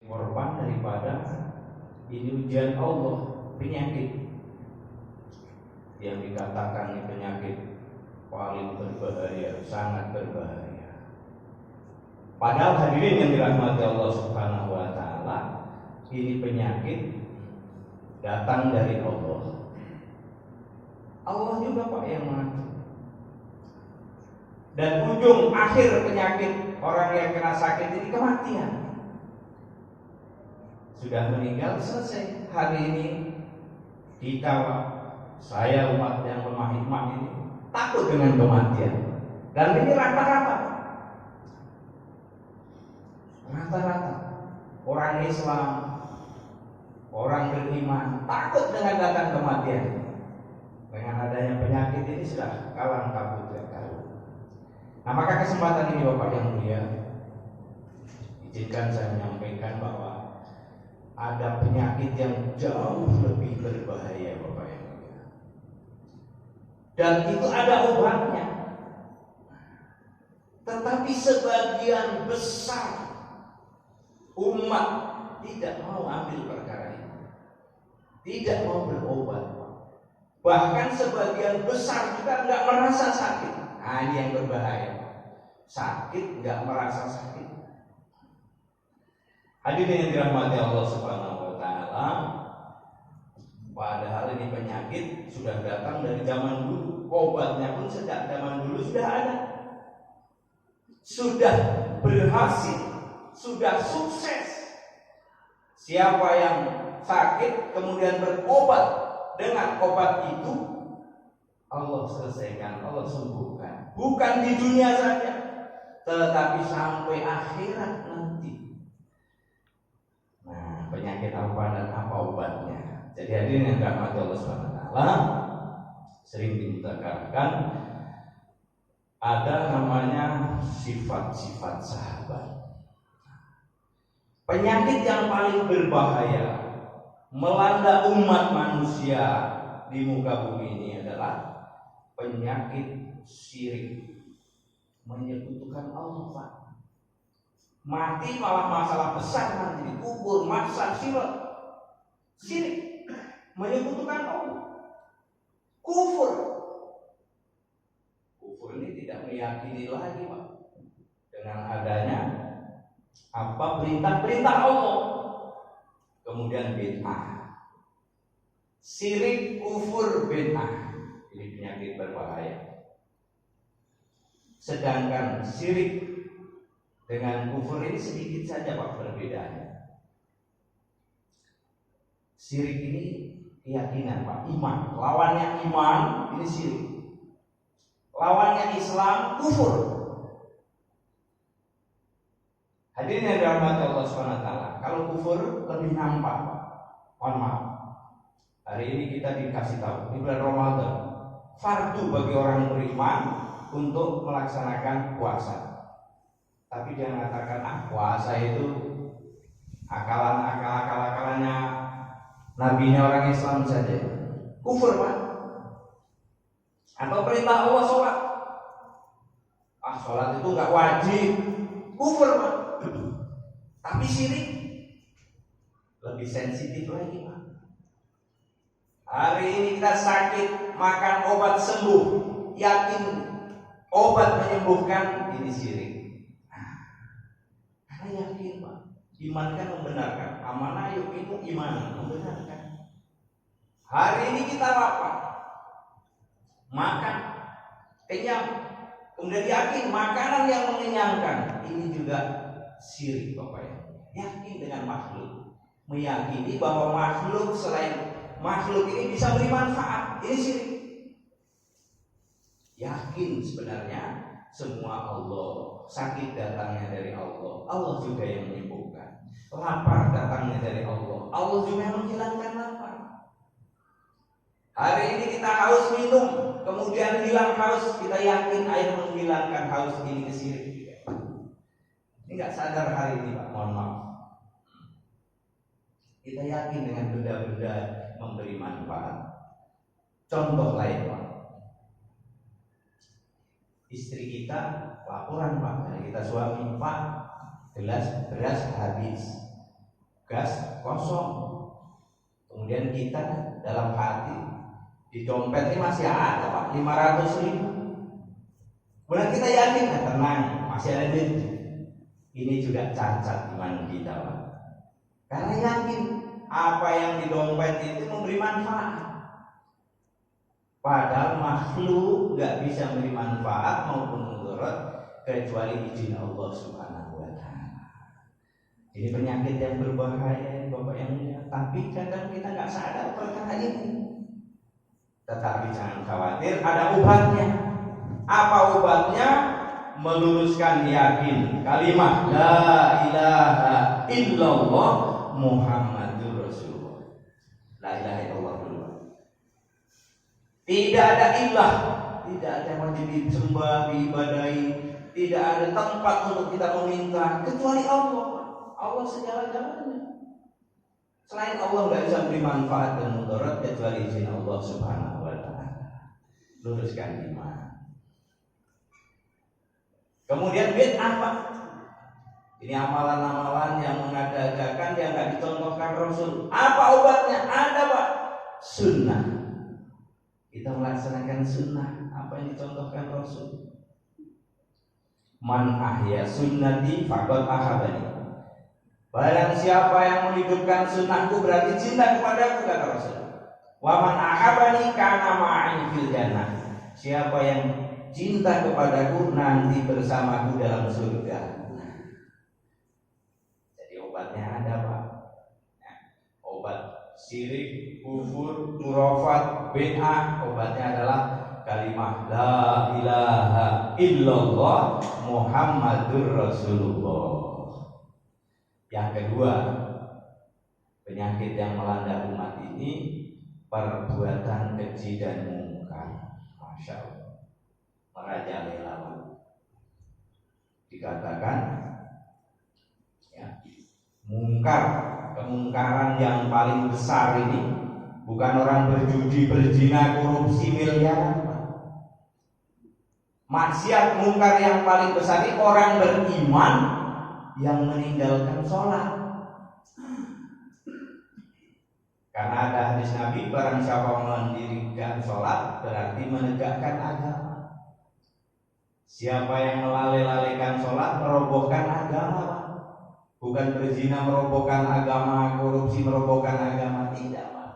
korban daripada ini ujian Allah, penyakit yang dikatakan ini penyakit paling berbahaya, sangat berbahaya. Padahal hadirin yang dirahmati Allah Subhanahu wa taala, ini penyakit datang dari Allah. Allah juga Pak yang mengatur. Dan ujung akhir penyakit orang yang kena sakit ini kematian. Sudah meninggal selesai. Hari ini kita, saya umat yang lemah iman ini takut dengan kematian. Dan ini rata-rata orang Islam, orang beriman takut dengan datang kematian. Dengan adanya penyakit ini sudah kalang kabut ya kalau. Nah, maka kesempatan ini Bapak yang mulia, izinkan saya menyampaikan bahwa ada penyakit yang jauh lebih berbahaya Bapak yang mulia. Dan itu ada obatnya. Tetapi sebagian besar umat tidak mau ambil perkara ini, tidak mau berobat. Bahkan sebagian besar juga nggak merasa sakit. Nah, ini yang berbahaya. Sakit nggak merasa sakit. Hadirin yang dirahmati Allah Subhanahu wa taala, padahal ini penyakit sudah datang dari zaman dulu. Obatnya pun sejak zaman dulu sudah ada. Sudah berhasil, sudah sukses. Siapa yang sakit kemudian berobat dengan obat itu, Allah selesaikan, Allah sembuhkan. Bukan di dunia saja, tetapi sampai akhirat nanti. Nah, penyakit apa dan apa obatnya? Jadi hadirin yang dirahmati Allah Subhanahu wa taala, sering diutarakan ada namanya sifat-sifat sahabat. Penyakit yang paling berbahaya melanda umat manusia di muka bumi ini adalah penyakit syirik, menyekutukan Allah Pak. Mati malah masalah besar nanti dikubur, masalah syirik, menyekutukan Allah, kufur ini tidak meyakini lagi Pak dengan adanya apa perintah-perintah Allah. Kemudian bid'ah, syirik, kufur, bid'ah, ini penyakit berbahaya. Sedangkan syirik dengan kufur ini sedikit saja Pak perbedaannya. Syirik ini keyakinan Pak, iman. Lawannya iman ini syirik. Lawannya Islam kufur. Hadirin yang dirahmati Allah Subhanahu wa taala, kalau kufur lebih nampak Pak. Mohon maaf. Hari ini kita dikasih tahu di bulan Ramadan fardu bagi orang beriman untuk melaksanakan puasa. Tapi dia mengatakan puasa itu akalannya nabinya orang Islam saja. Kufur Pak. Atau perintah Allah sholat. Sholat itu nggak wajib. Kufur Pak. Tapi syirik lebih sensitif lagi Pak. Hari ini kita sakit, makan obat sembuh, yakin obat menyembuhkan, ini syirik. Karena yakin Pak, iman kan membenarkan. Amanah yuk itu iman membenarkan. Hari ini kita lapar, makan, kenyang, kemudian yakin makanan yang mengenyangkan, ini juga syirik Bapak ya. Yakin dengan makhluk, meyakini bahwa makhluk selain makhluk ini bisa beri manfaat, ini syirik. Yakin sebenarnya semua Allah, sakit datangnya dari Allah, Allah juga yang menyembuhkan. Lapar datangnya dari Allah, Allah juga yang menghilangkan lapar. Hari ini kita haus minum, kemudian hilang haus, kita yakin air menghilangkan haus, ini syirik. Ini nggak sadar hari ini Pak, mohon maaf. Kita yakin dengan benda-benda memberi manfaat. Contoh lain Pak, istri kita laporan Pak dari kita suami, Pak gelas beras habis. gas kosong. Kemudian kita dalam hati di dompet ini masih ada Pak 500.000. Kemudian kita yakin, tenang, masih ada duit. Ini juga cacat iman kita Pak. Karena yakin apa yang di dompet itu memberi manfaat. Padahal makhluk nggak bisa memberi manfaat maupun mudarat kecuali izin Allah Subhanahu wa Ta'ala. Ini penyakit yang berbahaya Bapak yang mulia. Tapi kadang kita nggak sadar perkara ini. Tetapi jangan khawatir, ada obatnya. Apa obatnya? Meluruskan yakin kalimat la ilaha illallah Muhammadur Rasulullah. La ilaha illallah dulu. Tidak ada ilah, tidak ada yang wajib disembah, diibadahi, tidak ada tempat untuk kita meminta kecuali Allah. Allah segala-galanya. Selain Allah nggak bisa beri manfaat dan mudarat kecuali izin Allah Subhanahu wa Ta'ala. Luruskan iman. Kemudian bid'ah Pak. Ini amalan-amalan yang mengada-adakan yang nggak dicontohkan Rasul. Apa obatnya? Ada Pak. Sunnah. Kita melaksanakan sunnah apa yang dicontohkan Rasul. Man ahya sunnati faqad ahabani. Barang siapa yang menghidupkan sunnahku berarti cinta kepadaku, kata Rasul. Wa man ahabani kana ma'i fil jannah. Siapa yang cinta kepadaku nanti bersamaku dalam surga. Jadi obatnya ada Pak. Obat syirik, kufur, khurafat, bid'ah, obatnya adalah kalimat la ilaha illallah Muhammadur Rasulullah. Yang kedua, penyakit yang melanda umat ini perbuatan keji dan mungkar. Masya Allah, merajalela. Dikatakan ya, mungkar, kemungkaran yang paling besar ini bukan orang berjudi, berzina, korupsi, miliaran. Maksiat mungkar yang paling besar ini orang beriman yang meninggalkan sholat. Karena ada hadis Nabi, barang siapa mendirikan sholat berarti menegakkan agama. Siapa yang melalaikan sholat merobohkan agama. Bukan berzina merobohkan agama, korupsi merobohkan agama, tidak Pak.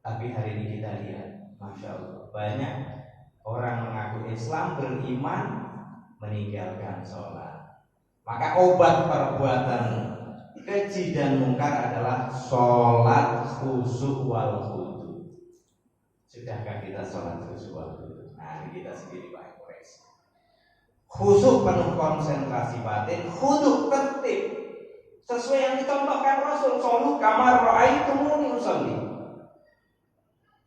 Tapi hari ini kita lihat, Masya Allah, banyak orang mengaku Islam, beriman, meninggalkan sholat. Maka obat perbuatan keji dan mungkar adalah sholat khusyuk wal khudu. Sudahkah kita sholat khusyuk wal khudu? Nah, ini kita sendiri Pak koreksi. Khusyuk penuh konsentrasi batin, khudu tertib sesuai yang dicontohkan Rasul. Sholu kamar ra'aitumuni usolli.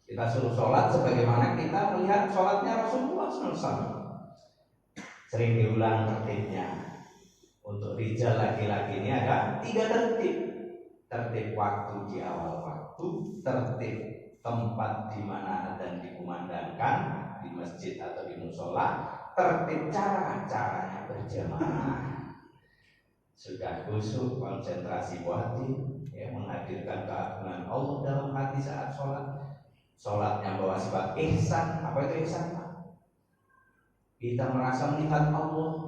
Kita suruh sholat sebagaimana kita melihat sholatnya Rasulullah SAW. Sering diulang tertibnya. Untuk rijal laki-laki ini ada 3 tertib. Tertib waktu di awal waktu, tertib tempat di mana adzan dikumandangkan, di masjid atau di musola, tertib caranya berjamaah. Sudah khusyuk, konsentrasi batin, ya, menghadirkan keagungan Allah dalam hati saat sholat. Sholatnya bawa sifat ihsan. Apa itu ihsan Pak? Kita merasa melihat Allah.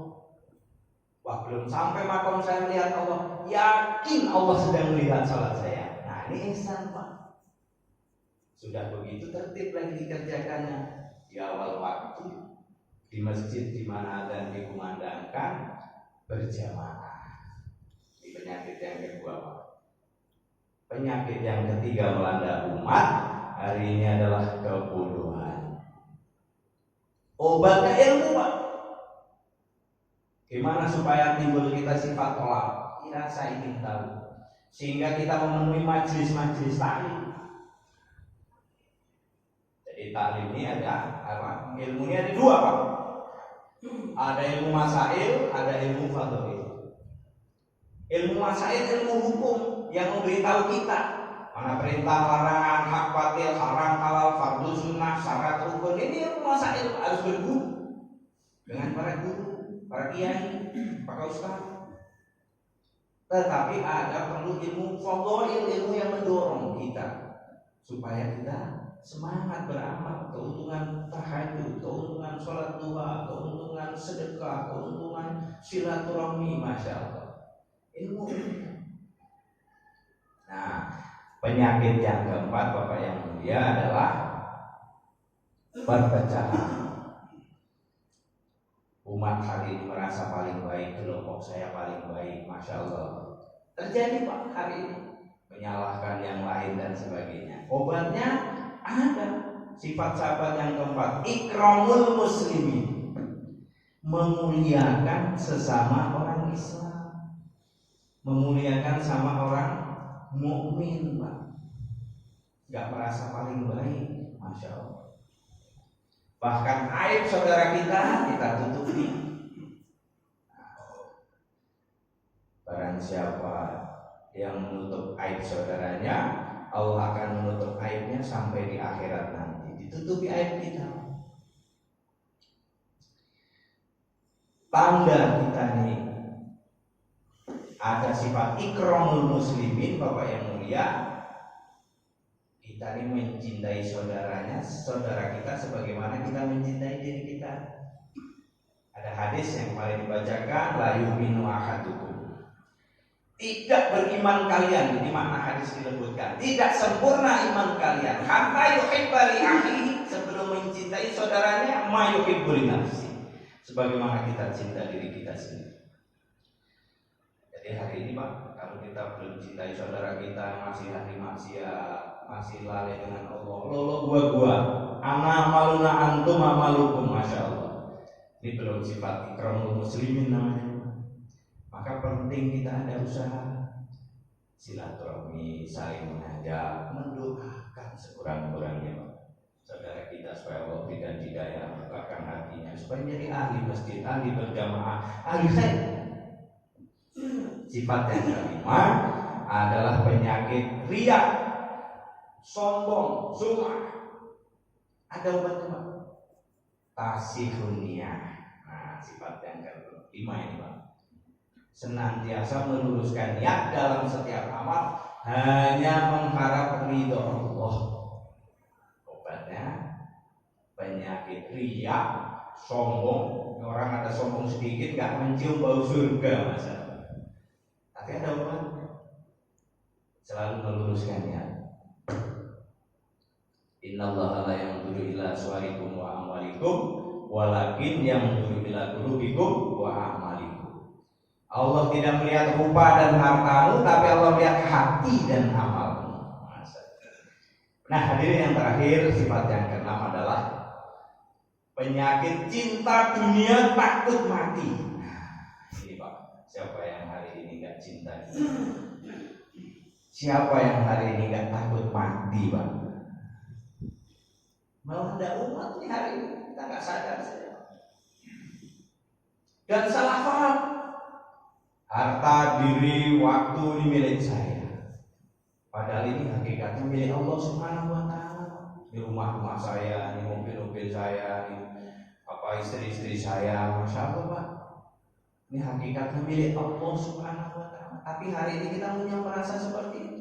Wah, belum sampai makom saya melihat Allah, yakin Allah sedang melihat salat saya. Nah, ini ihsan Pak. Sudah begitu tertib lagi dikerjakannya di awal waktu, di masjid di mana adzan dikumandangkan, berjamaah. Ini penyakit yang kedua Pak. Penyakit yang ketiga melanda umat hari ini adalah kebodohan. Obatnya ilmu Pak. Gimana supaya timbul kita sifat tolak? Rasa ingin tahu, sehingga kita memenuhi majelis-majelis taklim. Jadi taklim ini ada apa? Ilmunya ada 2 Pak. Ada ilmu masail, ada ilmu fadhil. Ilmu masail ilmu hukum yang memberitahu kita mana perintah, larangan, hak batil, haram, halal, fardu, sunnah, syarat, rukun. Ini ilmu masail harus berguru dengan para guru, para kiai, para ustaz. tetapi ada perlu ilmu fadhail, ilmu yang mendorong kita supaya kita semangat beramal, keuntungan tahajud, keuntungan sholat duha, keuntungan sedekah, keuntungan silaturahmi, masya Allah. Ilmu. Nah, penyakit yang keempat Bapak yang mulia adalah perpecahan. Umat hari ini merasa paling baik, kelompok saya paling baik, masya Allah. Terjadi Pak hari ini, menyalahkan yang lain dan sebagainya. Obatnya ada. Sifat sahabat yang keempat, ikramul muslimin, memuliakan sesama orang Islam, memuliakan sama orang mukmin, Pak. Gak merasa paling baik, masya Allah. Bahkan aib saudara kita tutupi. Barang siapa yang menutup aib saudaranya, Allah akan menutup aibnya sampai di akhirat nanti. Ditutupi aib kita. Tanda kita nih ada sifat ikramul muslimin, Bapak yang mulia. Kita ini mencintai saudara kita sebagaimana kita mencintai diri kita. Ada hadis yang paling dibacakan, la yu'minu ahadukum. Tidak beriman kalian, ini makna hadis dilebutkan. Tidak sempurna iman kalian hatta yuhibba li akhihi, sebelum mencintai saudaranya ma yuhibbu li nafsi, sebagaimana kita cinta diri kita sendiri. Jadi hari ini Pak, kalau kita belum cintai saudara kita, masih ahli maksiat, masih lalai dengan Allah, lolo gua, ana maluna antum amalukum, masya Allah. Ini belum sifat ikramul muslimin namanya. Maka penting kita ada usaha silaturahmi, saling mengajak, mendoakan sekurang-kurangnya Pak, saudara kita supaya Allah berikan hidayah, bukakan hatinya supaya menjadi ahli masjid, ahli berjamaah, ahli khair. Sifat yang kelima adalah penyakit riya, sombong, sum'ah. Ada obatnya Pak, tasihun niyah. Nah, sifat yang kelima ini Pak, senantiasa meluruskan niat dalam setiap amal, hanya mengharap ridho Allah. Obatnya penyakit riya, sombong. Orang ada sombong sedikit gak mencium bau surga, masa. Tapi ada obatnya, selalu meluruskan niat. Innallaha la yanzuru ila suwarikum wa amwalikum walakin yanzuru ila qulubikum wa a'malikum. Allah tidak melihat rupa dan hartamu, tapi Allah melihat hati dan amalmu. Nah, hadirin yang terakhir, sifat yang keenam adalah penyakit cinta dunia takut mati. Nah, ini Pak, siapa yang hari ini gak cinta? Siapa yang hari ini gak takut mati Pak? Melanda umat nih hari ini, kita gak sadar saja. Dan salah paham, harta, diri, waktu ini milik saya, padahal ini hakikatnya milik Allah Subhanahu wa Ta'ala. Ini rumah-rumah saya, ini mobil-mobil saya, ini istri-istri saya, masya Allah Pak. Ini hakikatnya milik Allah Subhanahu wa Ta'ala. Tapi hari ini kita punya merasa seperti itu.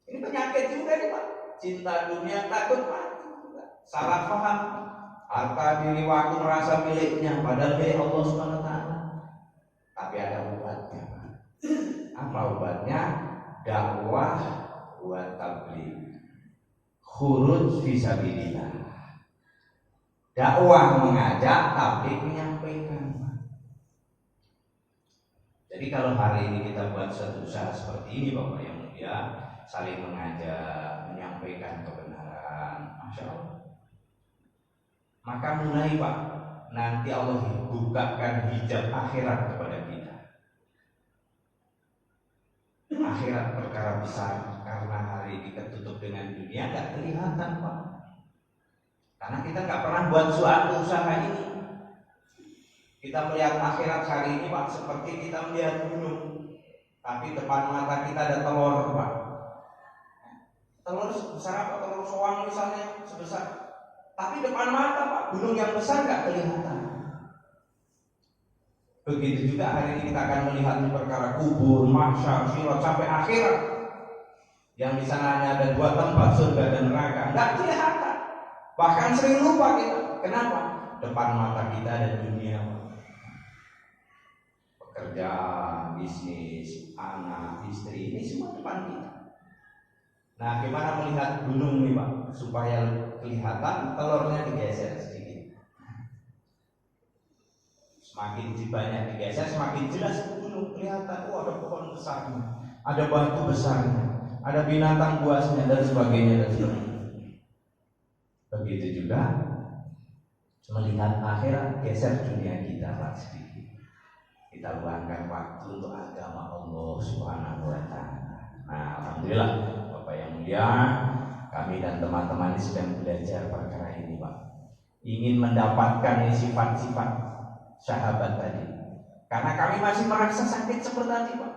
Ini penyakit juga nih Pak. Cinta dunia takut mati. Salah paham, harta, diri, waktu merasa miliknya, padahal milik Allah Subhanahu wa Ta'ala. Tapi ada obatnya Pak. Apa obatnya? Dakwah wa tabligh, khuruj fisabilillah. Dakwah mengajak, tabligh menyampaikan. Jadi kalau hari ini kita buat suatu usaha seperti ini Bapak yang mulia, saling mengajak, menyampaikan kebenaran, masya Allah, maka mulai Pak, nanti Allah bukakan hijab akhirat kepada kita. Akhirat perkara besar, karena hari ini ketutup dengan dunia gak kelihatan Pak. Karena kita gak pernah buat suatu usaha ini. Kita melihat akhirat hari ini Pak, seperti kita melihat gunung, tapi depan mata kita ada telur Pak. Telur sebesar apa? Telur soang misalnya sebesar. Tapi depan mata Pak, gunung yang besar gak kelihatan. Begitu juga hari ini kita akan melihat perkara kubur, mahsyar, sirat sampai akhirat. Yang di sana hanya ada dua tempat, surga dan neraka. Enggak kelihatan. Bahkan sering lupa kita. Kenapa? Depan mata kita ada dunia. Pekerjaan, bisnis, anak, istri, ini semua depan kita. Nah, gimana melihat gunung nih Pak? Supaya kelihatan, telurnya digeser sedikit. Semakin banyak digeser, semakin jelas gunung kelihatan. Oh, ada pohon besarnya, ada batu besarnya, ada binatang buasnya dan sebagainya dan sebagainya. Begitu juga melihat akhirat, geser dunia kita Pak sedikit. Kita luangkan waktu untuk agama Allah Subhanahu wa Ta'ala. Nah, alhamdulillah Bapak yang mulia, kami dan teman-teman ini sedang belajar perkara ini Pak. Ingin mendapatkan sifat-sifat sahabat tadi. Karena kami masih merasa sakit seperti tadi Pak.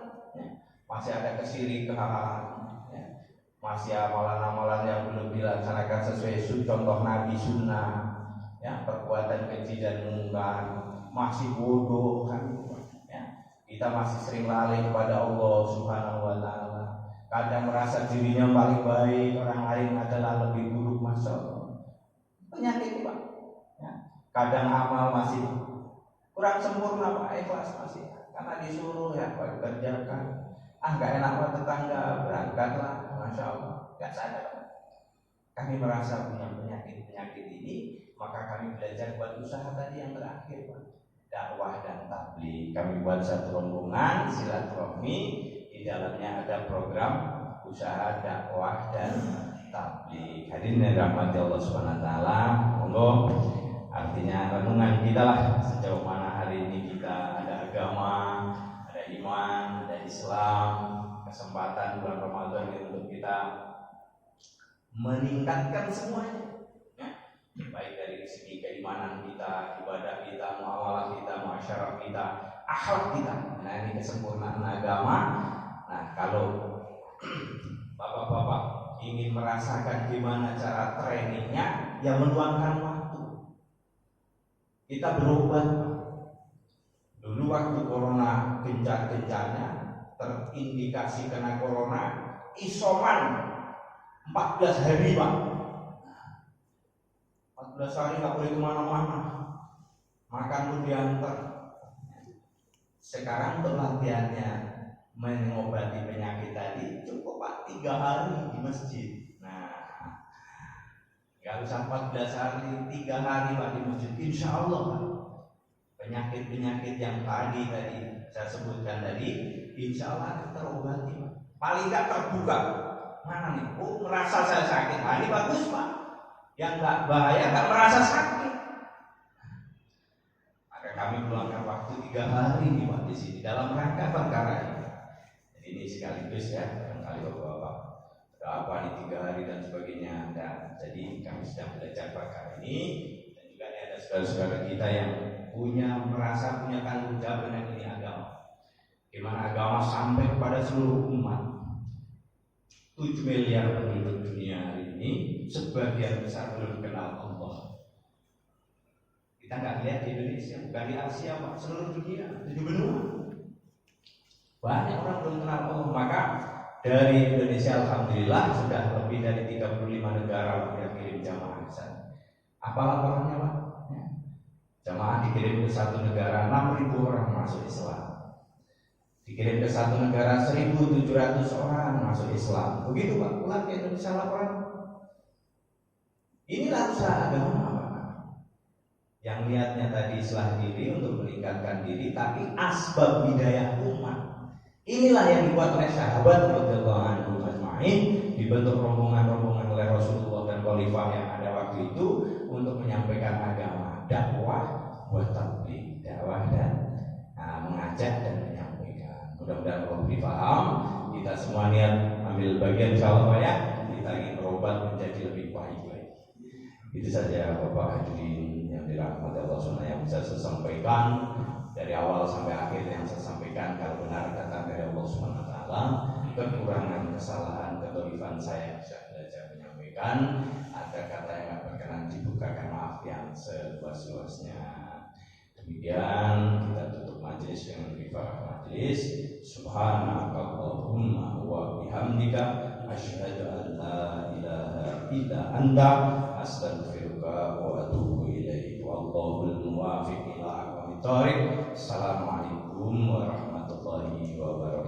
Masih ada kesirikan, masih amalan-amalan yang belum dilaksanakan sesuai contoh Nabi Sunnah, perbuatan keji dan mungkar, masih bodoh kan. Kita masih sering lalai kepada Allah Subhanahu wa Ta'ala. Kadang merasa dirinya paling baik, orang lain adalah lebih buruk, masya Allah. Penyakit Pak. Kadang amal masih kurang sempurna Pak, ikhlas masih. Karena disuruh Pak kerjakan. Nggak enak Pak tetangga, berangkatlah, masya Allah. Nggak sadar. Kami merasa punya penyakit ini, maka kami belajar buat usaha tadi yang terakhir Pak. Dakwah dan tabligh. Kami buat satu rombongan silaturahmi, di dalamnya ada program usaha dakwah dan tabligh. Hadirin yang dirahmati Allah Subhanahu wa Ta'ala, monggo artinya renungan kita lah sejauh mana hari ini kita ada agama, ada iman, ada Islam, kesempatan bulan Ramadan ini untuk kita meningkatkan semuanya. Baik dari segi keimanan kita, ibadah kita, muamalah kita, masyarakat kita, akhlak kita. Nah, ini kesempurnaan agama. Nah, kalau bapak-bapak ingin merasakan gimana cara trainingnya, ya meluangkan waktu. Kita berobat. Dulu waktu corona gencar-gencarnya, terindikasi kena corona, isoman 14 hari Pak. 14 hari nggak boleh kemana-mana, makan pun diantar. Sekarang untuk latihannya mengobati penyakit tadi cukup Pak 3 hari di masjid. Nah, nggak usah 14 hari, 3 hari Pak di masjid. Insya Allah Pak, penyakit-penyakit yang tadi saya sebutkan tadi, insya Allah akan terobati Pak. Paling nggak terbuka. Mana nih? Oh, merasa saya sakit. Nah, ini bagus Pak. Yang nggak bahaya, nggak merasa sakit. Maka kami meluangkan waktu 3 hari nih Pak di sini dalam rangka perkara ini. Jadi ini sekaligus ya, barangkali bapak-bapak ada apa nih 3 hari dan sebagainya. Dan jadi kami sedang belajar perkara ini, dan juga ada saudara-saudara kita yang merasa punya tanggung jawab dengan ini agama. Gimana agama sampai kepada seluruh umat. 7 miliar penduduk dunia hari ini, sebagian besar belum kenal Allah. Kita nggak lihat di Indonesia, bukan di Asia Pak, seluruh dunia, 7 benua. Banyak orang belum kenal Allah. Maka dari Indonesia alhamdulillah sudah lebih dari 35 negara yang kirim jamaah ke sana. Apa laporannya Pak? Jamaah dikirim ke satu negara, 6.000 orang masuk Islam. Dikirim ke satu negara, 1.700 orang masuk Islam. Begitu Pak, pulang ke Indonesia laporan. Inilah usaha agama Pak. Yang niatnya tadi islah diri untuk meningkatkan diri, tapi asbab hidayah umat. Inilah yang dibuat oleh sahabat radhiyallahu anhum ajma'in, dibentuk rombongan-rombongan oleh Rasulullah dan khalifah yang ada waktu itu untuk menyampaikan agama, dakwah, buat tabligh, dakwah dan mengajak dan menyampaikan. Mudah-mudahan Allah beri paham, kita semua niat ambil bagian insyaallah Pak ya. Kita ingin berobat menjadi lebih baik lagi. Itu saja Bapak hadirin yang dirahmati Allah SWT yang bisa saya sampaikan dari awal sampai akhir yang saya sampaikan. Kalau benar datang dari Allah SWT, kekurangan, kesalahan, kedolifan saya bisa belajar menyampaikan. Ada kata yang tidak berkenan dibukakan, maaf yang seluas-luasnya. Demikian kita tutup majelis dengan kifarah majelis. Subhanakallahumma wa bihamdika asyhadu an la ilaha illa anta astaghfiruka wa atubu ilaik. Wallahul muwaffiq ila aqwamit thoriq. Assalamualaikum warahmatullahi wabarakatuh.